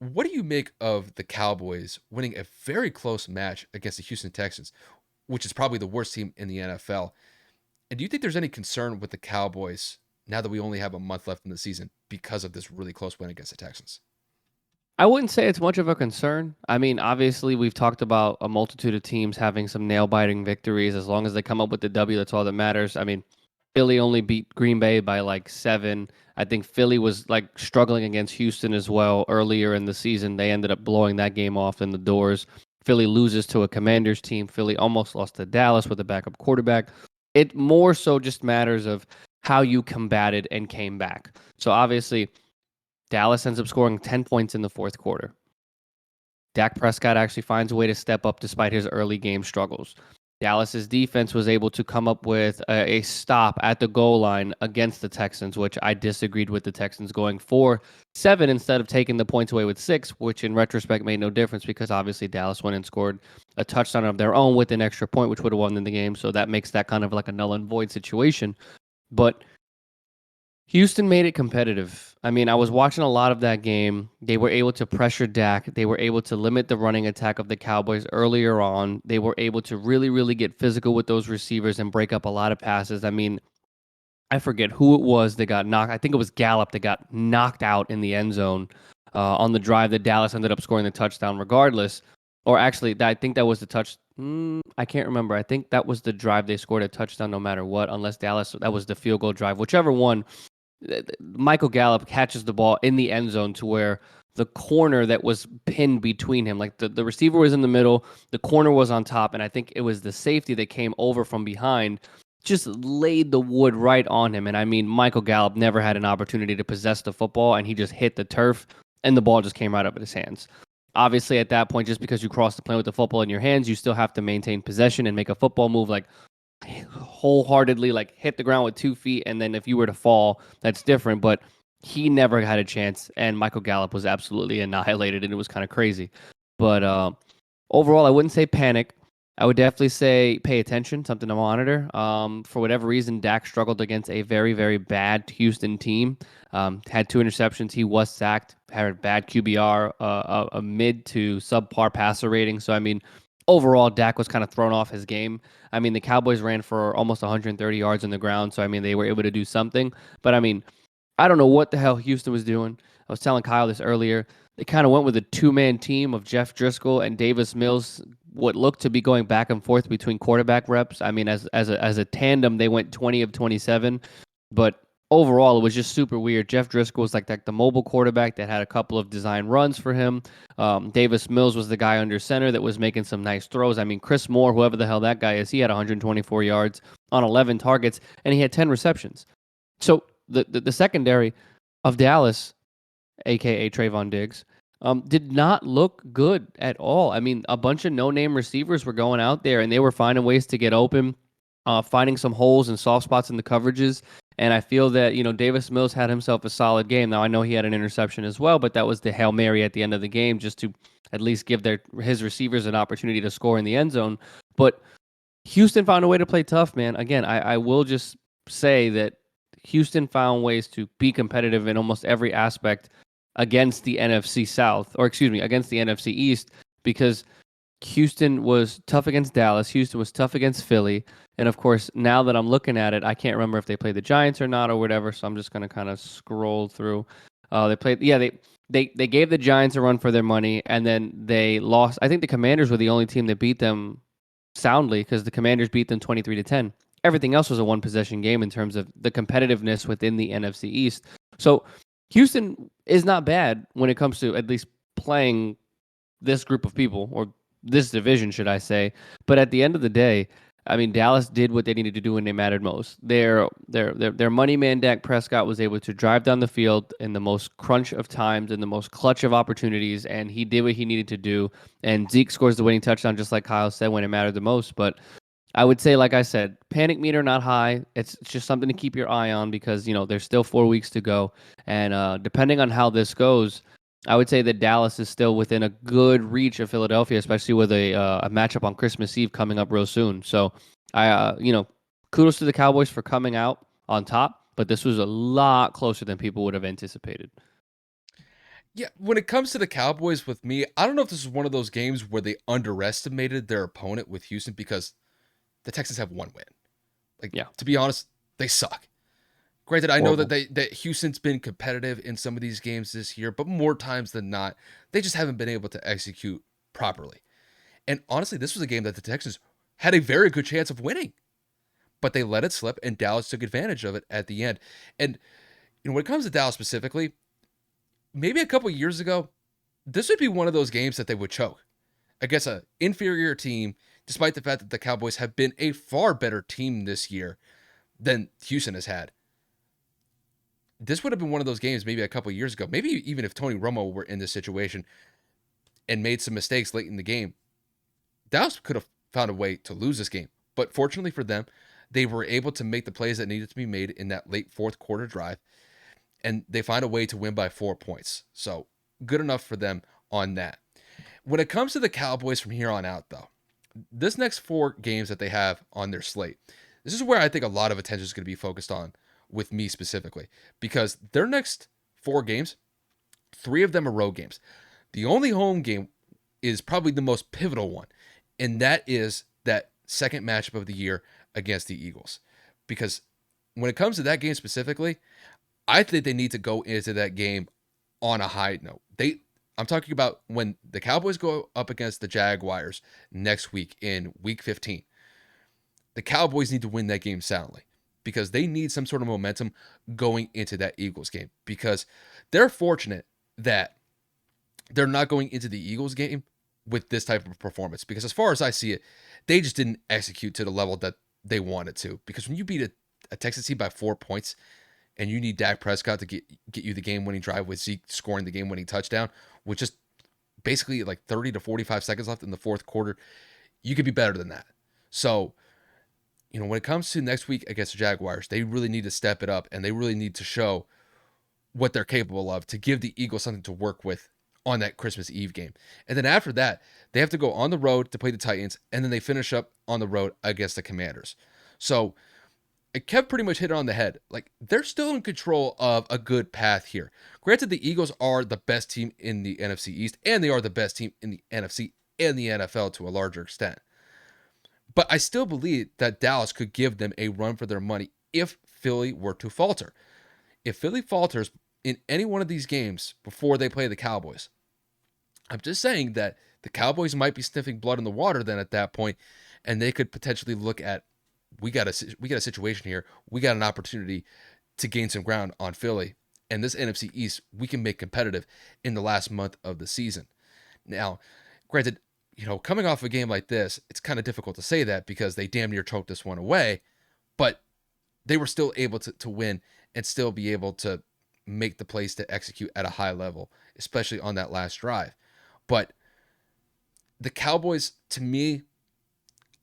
What do you make of the Cowboys winning a very close match against the Houston Texans, which is probably the worst team in the NFL? And do you think there's any concern with the Cowboys now that we only have a month left in the season because of this really close win against the Texans? I wouldn't say it's much of a concern. I mean, obviously, we've talked about a multitude of teams having some nail biting victories. As long as they come up with the W, that's all that matters. I mean, Philly only beat Green Bay by like 7. I think Philly was like struggling against Houston as well earlier in the season. They ended up blowing that game off in the doors. Philly loses to a Commanders team. Philly almost lost to Dallas with a backup quarterback. It more so just matters of how you combated and came back. So obviously, Dallas ends up scoring 10 points in the fourth quarter. Dak Prescott actually finds a way to step up despite his early game struggles. Dallas's defense was able to come up with a stop at the goal line against the Texans, which I disagreed with the Texans going for 7 instead of taking the points away with 6, which in retrospect made no difference because obviously Dallas went and scored a touchdown of their own with an extra point, which would have won in the game. So that makes that kind of like a null and void situation. But Houston made it competitive. I mean, I was watching a lot of that game. They were able to pressure Dak. They were able to limit the running attack of the Cowboys earlier on. They were able to really, really get physical with those receivers and break up a lot of passes. I mean, I forget who it was that got knocked. I think it was Gallup that got knocked out in the end zone on the drive that Dallas ended up scoring the touchdown regardless. Or actually, I think that was the touch. I can't remember. I think that was the drive they scored a touchdown no matter what, unless Dallas, that was the field goal drive. Whichever one, Michael Gallup catches the ball in the end zone to where the corner that was pinned between him, like the receiver was in the middle, the corner was on top, and I think it was the safety that came over from behind, just laid the wood right on him. And I mean, Michael Gallup never had an opportunity to possess the football, and he just hit the turf, and the ball just came right up in his hands. Obviously, at that point, just because you cross the plane with the football in your hands, you still have to maintain possession and make a football move. Like wholeheartedly like hit the ground with 2 feet, and then if you were to fall, that's different. But he never had a chance, and Michael Gallup was absolutely annihilated, and it was kind of crazy. But overall, I wouldn't say panic. I would definitely say pay attention, something to monitor. For whatever reason, Dak struggled against a very, very bad Houston team. Had 2 interceptions. He was sacked. Had a bad QBR, a mid to subpar passer rating. So I mean, overall, Dak was kind of thrown off his game. I mean, the Cowboys ran for almost 130 yards on the ground, so I mean, they were able to do something. But I mean, I don't know what the hell Houston was doing. I was telling Kyle this earlier. They kind of went with a two-man team of Jeff Driscoll and Davis Mills, what looked to be going back and forth between quarterback reps. I mean, as a tandem, they went 20 of 27, but overall, it was just super weird. Jeff Driscoll was like the mobile quarterback that had a couple of design runs for him. Davis Mills was the guy under center that was making some nice throws. I mean, Chris Moore, whoever the hell that guy is, he had 124 yards on 11 targets, and he had 10 receptions. So the secondary of Dallas, aka Trayvon Diggs, did not look good at all. I mean, a bunch of no-name receivers were going out there and they were finding ways to get open, finding some holes and soft spots in the coverages. And I feel that Davis Mills had himself a solid game. Now I know he had an interception as well, but that was the Hail Mary at the end of the game just to at least give his receivers an opportunity to score in the end zone. But Houston found a way to play tough, man. Again, I will just say that Houston found ways to be competitive in almost every aspect against the NFC South, or excuse me, against the NFC East, because Houston was tough against Dallas. Houston was tough against Philly. And of course, now that I'm looking at it, I can't remember if they played the Giants or not or whatever. So I'm just going to kind of scroll through. They played, yeah, they gave the Giants a run for their money, and then they lost. I think the Commanders were the only team that beat them soundly because the Commanders beat them 23-10. Everything else was a one possession game in terms of the competitiveness within the NFC East. So Houston is not bad when it comes to at least playing this group of people, or this division, should I say. But at the end of the day, I mean, Dallas did what they needed to do when they mattered most. Their money man Dak Prescott was able to drive down the field in the most crunch of times, in the most clutch of opportunities, and he did what he needed to do. And Zeke scores the winning touchdown, just like Kyle said, when it mattered the most. But I would say, like I said, panic meter not high. It's just something to keep your eye on because there's still 4 weeks to go, and depending on how this goes, I would say that Dallas is still within a good reach of Philadelphia, especially with a matchup on Christmas Eve coming up real soon. So kudos to the Cowboys for coming out on top, but this was a lot closer than people would have anticipated. Yeah, when it comes to the Cowboys with me, I don't know if this is one of those games where they underestimated their opponent with Houston because the Texans have one win. Like, Yeah, to be honest, they suck. Granted, I know that horrible. that Houston's been competitive in some of these games this year, but more times than not, they just haven't been able to execute properly. And honestly, this was a game that the Texans had a very good chance of winning, but they let it slip, and Dallas took advantage of it at the end. And when it comes to Dallas specifically, maybe a couple years ago, this would be one of those games that they would choke against an inferior team, despite the fact that the Cowboys have been a far better team this year than Houston has had. This would have been one of those games maybe a couple years ago. Maybe even if Tony Romo were in this situation and made some mistakes late in the game, Dallas could have found a way to lose this game. But fortunately for them, they were able to make the plays that needed to be made in that late fourth quarter drive, and they find a way to win by 4 points. So good enough for them on that. When it comes to the Cowboys from here on out, though, this next 4 games that they have on their slate, this is where I think a lot of attention is going to be focused on with me specifically, because their next 4 games, 3 of them are road games. The only home game is probably the most pivotal one, and that is that second matchup of the year against the Eagles. Because when it comes to that game specifically, I think they need to go into that game on a high note. I'm talking about when the Cowboys go up against the Jaguars next week in week 15. The Cowboys need to win that game soundly because they need some sort of momentum going into that Eagles game, because they're fortunate that they're not going into the Eagles game with this type of performance, because as far as I see it, they just didn't execute to the level that they wanted to. Because when you beat a Texas team by 4 points and you need Dak Prescott to get you the game-winning drive with Zeke scoring the game-winning touchdown with just basically like 30 to 45 seconds left in the fourth quarter, you could be better than that. So, when it comes to next week against the Jaguars, they really need to step it up, and they really need to show what they're capable of to give the Eagles something to work with on that Christmas Eve game. And then after that, they have to go on the road to play the Titans, and then they finish up on the road against the Commanders. So Kev pretty much hit it on the head. Like, they're still in control of a good path here. Granted, the Eagles are the best team in the NFC East, and they are the best team in the NFC and the NFL to a larger extent. But I still believe that Dallas could give them a run for their money if Philly were to falter. If Philly falters in any one of these games before they play the Cowboys, I'm just saying that the Cowboys might be sniffing blood in the water then at that point, and they could potentially look at, we got a situation here. We got an opportunity to gain some ground on Philly, and this NFC East we can make competitive in the last month of the season. Now, granted, coming off a game like this, it's kind of difficult to say that because they damn near choked this one away, but they were still able to win and still be able to make the plays to execute at a high level, especially on that last drive. But the Cowboys, to me,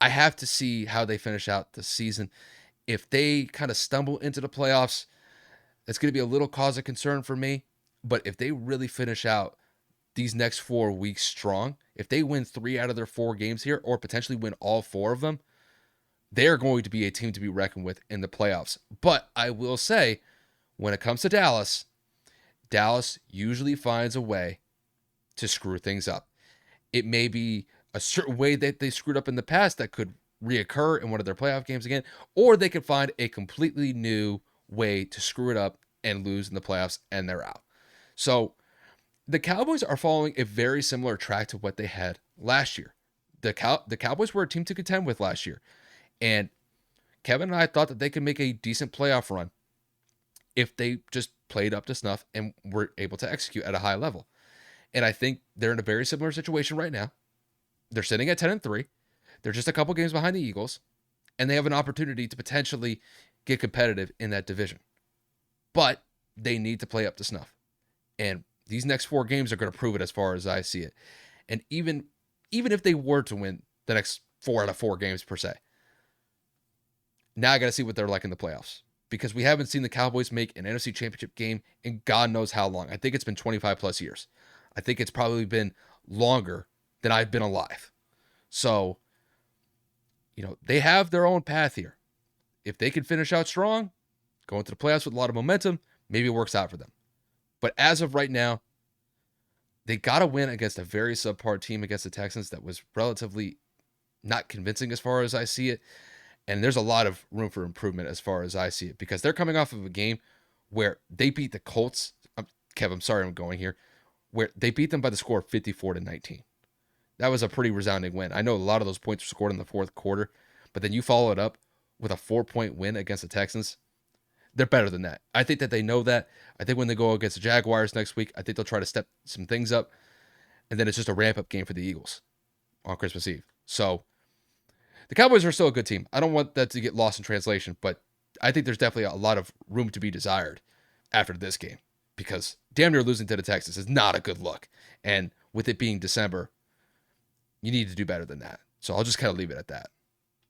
I have to see how they finish out the season. If they kind of stumble into the playoffs, that's going to be a little cause of concern for me. But if they really finish out these next 4 weeks strong, if they win 3 out of their 4 games here, or potentially win all 4 of them, they're going to be a team to be reckoned with in the playoffs. But I will say, when it comes to Dallas, Dallas usually finds a way to screw things up. It may be a certain way that they screwed up in the past that could reoccur in one of their playoff games again, or they could find a completely new way to screw it up and lose in the playoffs, and they're out. So the Cowboys are following a very similar track to what they had last year. The Cowboys were a team to contend with last year, and Kevin and I thought that they could make a decent playoff run if they just played up to snuff and were able to execute at a high level. And I think they're in a very similar situation right now. They're sitting at 10-3. They're just a couple games behind the Eagles, and they have an opportunity to potentially get competitive in that division. But they need to play up to snuff. And these next 4 games are going to prove it as far as I see it. And even if they were to win the next 4 out of 4 games per se, now I got to see what they're like in the playoffs, because we haven't seen the Cowboys make an NFC Championship game in God knows how long. I think it's been 25 plus years. I think it's probably been longer than I've been alive. So, they have their own path here. If they can finish out strong, go into the playoffs with a lot of momentum, maybe it works out for them. But as of right now, They got to win against a very subpar team against the Texans that was relatively not convincing as far as I see it. And there's a lot of room for improvement as far as I see it because they're coming off of a game where they beat the Colts. Kev, I'm sorry I'm going here, where they beat them by the score of 54-19. That was a pretty resounding win. I know a lot of those points were scored in the fourth quarter, but then you follow it up with a 4-point win against the Texans. They're better than that. I think that they know that. I think when they go against the Jaguars next week, I think they'll try to step some things up. And then it's just a ramp up game for the Eagles on Christmas Eve. So the Cowboys are still a good team. I don't want that to get lost in translation, but I think there's definitely a lot of room to be desired after this game because damn near losing to the Texans is not a good look. And with it being December, you need to do better than that. So I'll just kind of leave it at that.